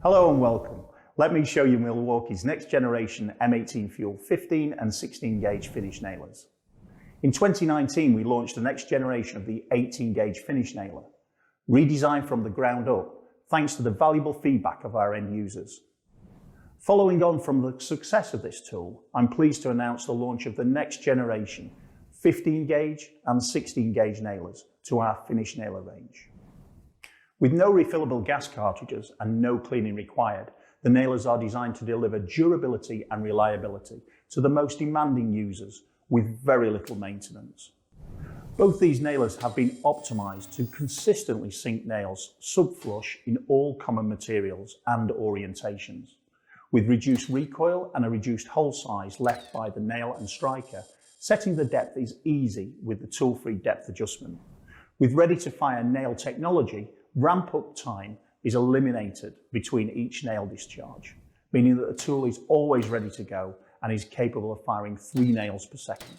Hello and welcome. Let me show you Milwaukee's next generation M18 FUEL 15 and 16 gauge finish nailers. In 2019 we launched the next generation of the 18 gauge finish nailer, redesigned from the ground up thanks to the valuable feedback of our end users. Following on from the success of this tool, I'm pleased to announce the launch of the next generation 15 gauge and 16 gauge nailers to our finish nailer range. With no refillable gas cartridges and no cleaning required, the nailers are designed to deliver durability and reliability to the most demanding users with very little maintenance. Both these nailers have been optimized to consistently sink nails sub-flush in all common materials and orientations, with reduced recoil and a reduced hole size left by the nail and striker. Setting the depth is easy with the tool-free depth adjustment. With ready-to-fire nail technology, ramp-up time is eliminated between each nail discharge, meaning that the tool is always ready to go and is capable of firing 3 nails per second.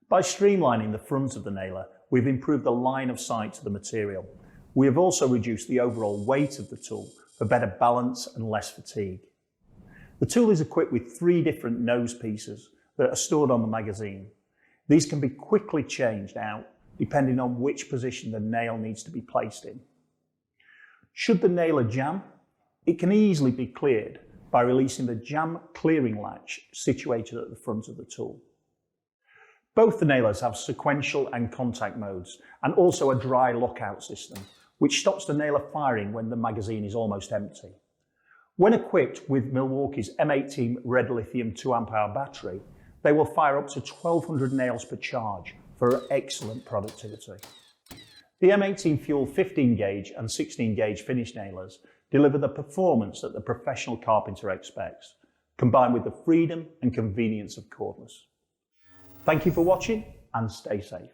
By streamlining the front of the nailer, we've improved the line of sight to the material. We have also reduced the overall weight of the tool for better balance and less fatigue. The tool is equipped with 3 different nose pieces that are stored on the magazine. These can be quickly changed out depending on which position the nail needs to be placed in. Should the nailer jam, it can easily be cleared by releasing the jam clearing latch situated at the front of the tool. Both the nailers have sequential and contact modes and also a dry lockout system, which stops the nailer firing when the magazine is almost empty. When equipped with Milwaukee's M18 REDLITHIUM 2Ah battery, they will fire up to 1200 nails per charge for excellent productivity. The M18 FUEL 15 gauge and 16 gauge finish nailers deliver the performance that the professional carpenter expects, combined with the freedom and convenience of cordless. Thank you for watching and stay safe.